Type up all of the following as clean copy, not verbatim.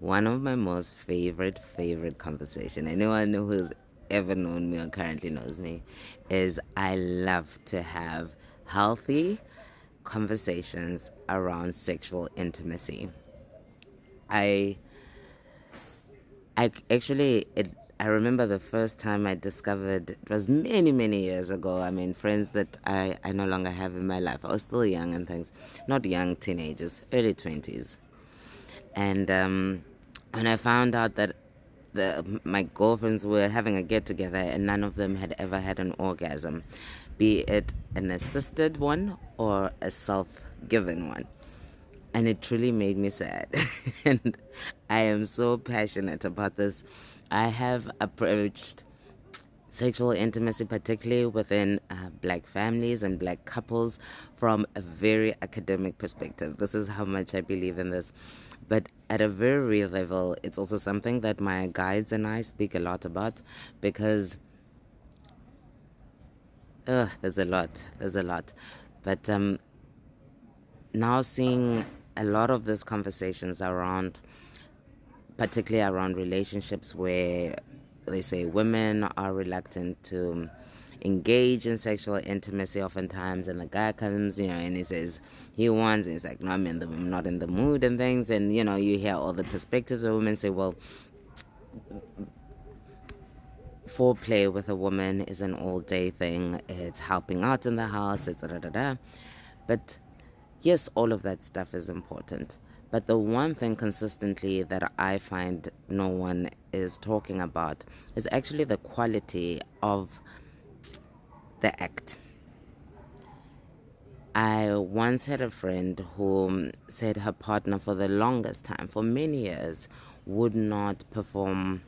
One of my most favorite conversation, anyone who's ever known me or currently knows me, is I love to have healthy conversations around sexual intimacy. I I actually it I remember the first time I discovered, it was many years ago. I mean, friends that I no longer have in my life. I was still young and things, not young teenagers, early 20s. And when I found out that my girlfriends were having a get together and none of them had ever had an orgasm, be it an assisted one or a self given one. And it truly made me sad. And I am so passionate about this. I have approached sexual intimacy, particularly within black families and black couples, from a very academic perspective. This is how much I believe in this. But at a very real level, it's also something that my guides and I speak a lot about because there's a lot. There's a lot. But now seeing a lot of these conversations around, particularly around relationships where they say women are reluctant to engage in sexual intimacy oftentimes, and the guy comes, and he says he wants, and he's like, no, I'm not in the mood and things. And you hear all the perspectives of women say, well, foreplay with a woman is an all-day thing, it's helping out in the house, it's da da da. But yes, all of that stuff is important. But the one thing consistently that I find no one is talking about is actually the quality of the act. I once had a friend who said her partner, for the longest time, for many years, would not perform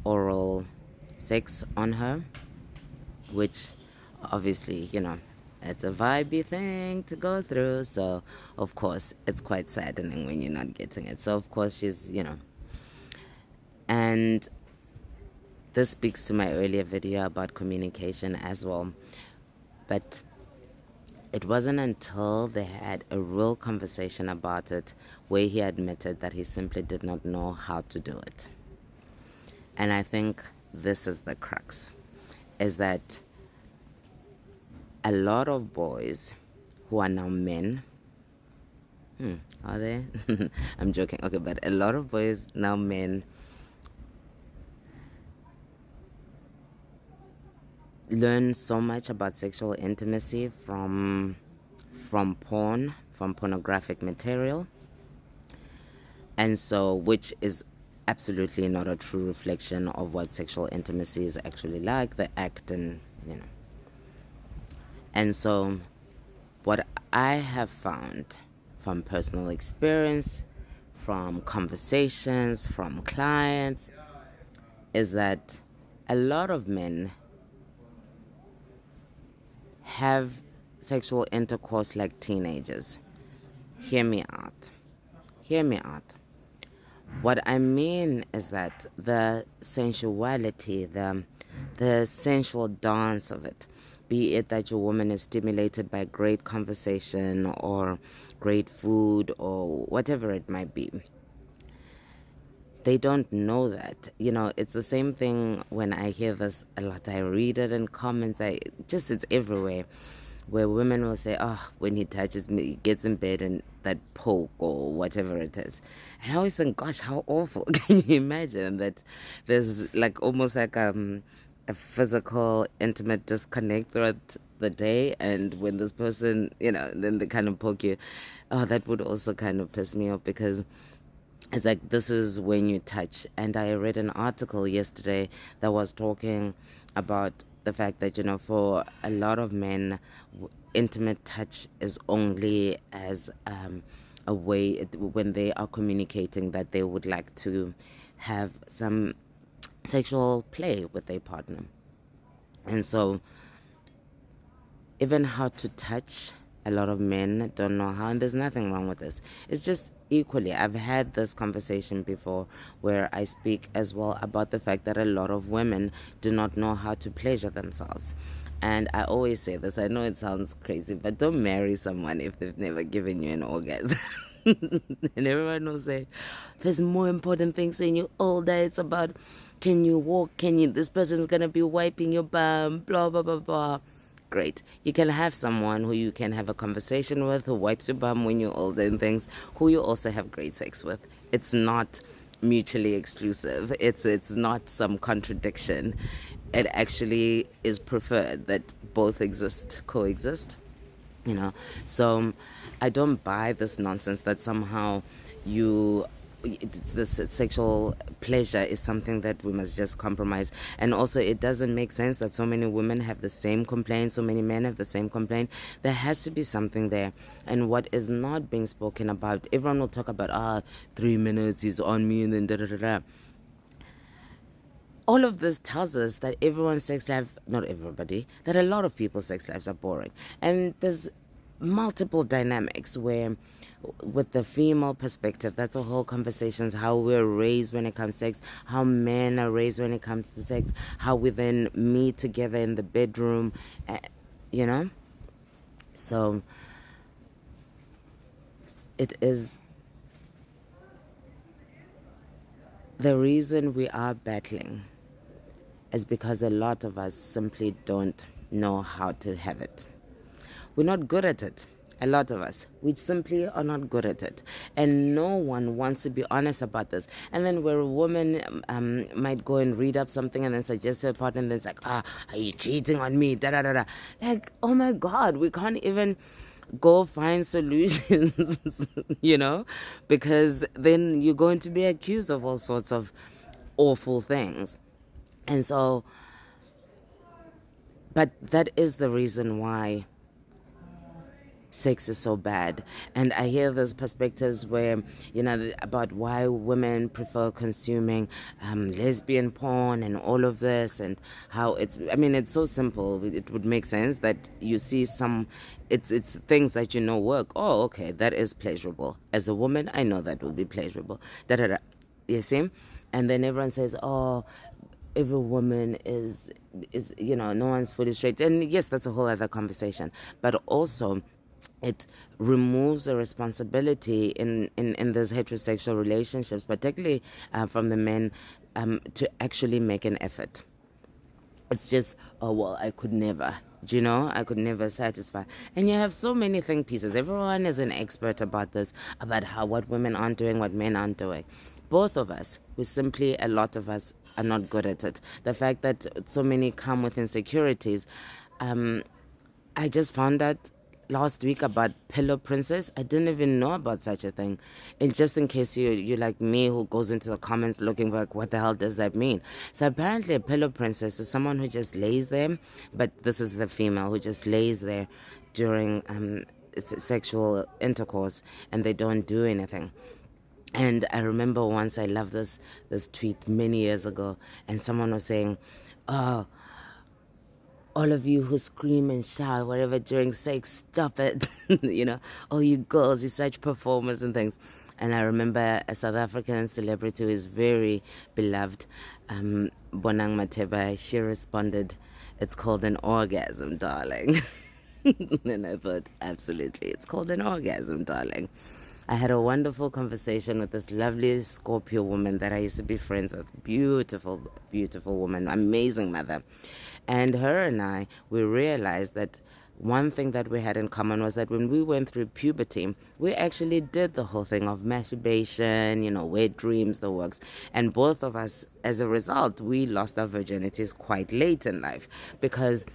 oral sex on her, which obviously, it's a vibey thing to go through. So, of course, it's quite saddening when you're not getting it. So, of course, she's. And this speaks to my earlier video about communication as well. But it wasn't until they had a real conversation about it where he admitted that he simply did not know how to do it. And I think this is the crux, is that a lot of boys who are now men, are they? I'm joking. Okay, but a lot of boys now men learn so much about sexual intimacy from porn, from pornographic material. And so, which is absolutely not a true reflection of what sexual intimacy is actually like, the act, and. And so, what I have found from personal experience, from conversations, from clients, is that a lot of men have sexual intercourse like teenagers. Hear me out. Hear me out. What I mean is that the sensuality, the sensual dance of it, be it that your woman is stimulated by great conversation or great food or whatever it might be, they don't know that. It's the same thing when I hear this a lot. I read it in comments. It's everywhere, where women will say, oh, when he touches me, he gets in bed and that poke or whatever it is. And I always think, gosh, how awful. Can you imagine that there's like almost like a physical, intimate disconnect throughout the day, and when this person, then they kind of poke you. Oh, that would also kind of piss me off, because it's like, this is when you touch. And I read an article yesterday that was talking about the fact that, for a lot of men, intimate touch is only as a way when they are communicating that they would like to have some sexual play with their partner. And so, even how to touch, a lot of men don't know how, and there's nothing wrong with this. It's just equally, I've had this conversation before where I speak as well about the fact that a lot of women do not know how to pleasure themselves. And I always say this, I know it sounds crazy, but don't marry someone if they've never given you an orgasm. And everyone will say, there's more important things in you all day. It's about, can you walk? This person's going to be wiping your bum, blah, blah, blah, blah. Great. You can have someone who you can have a conversation with, who wipes your bum when you're older and things, who you also have great sex with. It's not mutually exclusive. It's not some contradiction. It actually is preferred that both coexist. you know so I don't buy this nonsense that somehow you this sexual pleasure is something that we must just compromise. And also, it doesn't make sense that so many women have the same complaint, so many men have the same complaint. There has to be something there. And what is not being spoken about, everyone will talk about 3 minutes he's on me and then da da da da. All of this tells us that everyone's sex life, not everybody, that a lot of people's sex lives are boring. And there's multiple dynamics where, with the female perspective, that's a whole conversation, how we're raised when it comes to sex, how men are raised when it comes to sex, how we then meet together in the bedroom, you know? So it is the reason we are battling is because a lot of us simply don't know how to have it. We're not good at it. A lot of us. We simply are not good at it. And no one wants to be honest about this. And then where a woman might go and read up something and then suggest to her partner, and then it's like, are you cheating on me? Da da da da. Like, oh my God, we can't even go find solutions, because then you're going to be accused of all sorts of awful things. And so, but that is the reason why sex is so bad. And I hear those perspectives where, about why women prefer consuming lesbian porn and all of this, and how it's so simple. It would make sense that you see it's things that work. Oh, okay, that is pleasurable. As a woman, I know that will be pleasurable. Da da da. You see? And then everyone says, oh, every woman is no one's fully straight. And yes, that's a whole other conversation. But also, it removes the responsibility in those heterosexual relationships, particularly from the men, to actually make an effort. It's just, oh, well, I could never. I could never satisfy. And you have so many think pieces. Everyone is an expert about this, about what women aren't doing, what men aren't doing. Both of us, a lot of us are not good at it. The fact that so many come with insecurities, I just found out last week about Pillow Princess. I didn't even know about such a thing. And just in case you're like me, who goes into the comments looking for what the hell does that mean? So apparently a Pillow Princess is someone who just lays there, but this is the female who just lays there during sexual intercourse, and they don't do anything. And I remember once, I love this tweet many years ago, and someone was saying, oh, all of you who scream and shout whatever during sex, stop it. All you girls, you're such performers and things. And I remember a South African celebrity who is very beloved, Bonang Mateba. She responded, it's called an orgasm, darling. And I thought, absolutely, it's called an orgasm, darling. I had a wonderful conversation with this lovely Scorpio woman that I used to be friends with. Beautiful, beautiful woman, amazing mother. And her and I, we realized that one thing that we had in common was that when we went through puberty, we actually did the whole thing of masturbation, wet dreams, the works. And both of us, as a result, we lost our virginities quite late in life, because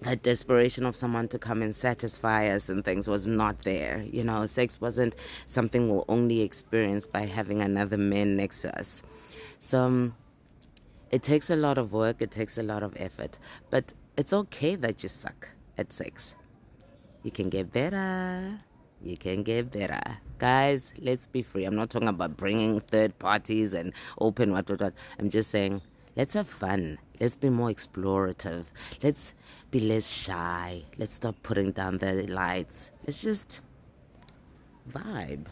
that desperation of someone to come and satisfy us and things was not there. Sex wasn't something we'll only experience by having another man next to us. So it takes a lot of work, it takes a lot of effort, but it's okay that you suck at sex. You can get better. You can get better. Guys, let's be free. I'm not talking about bringing third parties and open what. I'm just saying, let's have fun. Let's be more explorative. Let's be less shy. Let's stop putting down the lights. Let's just vibe.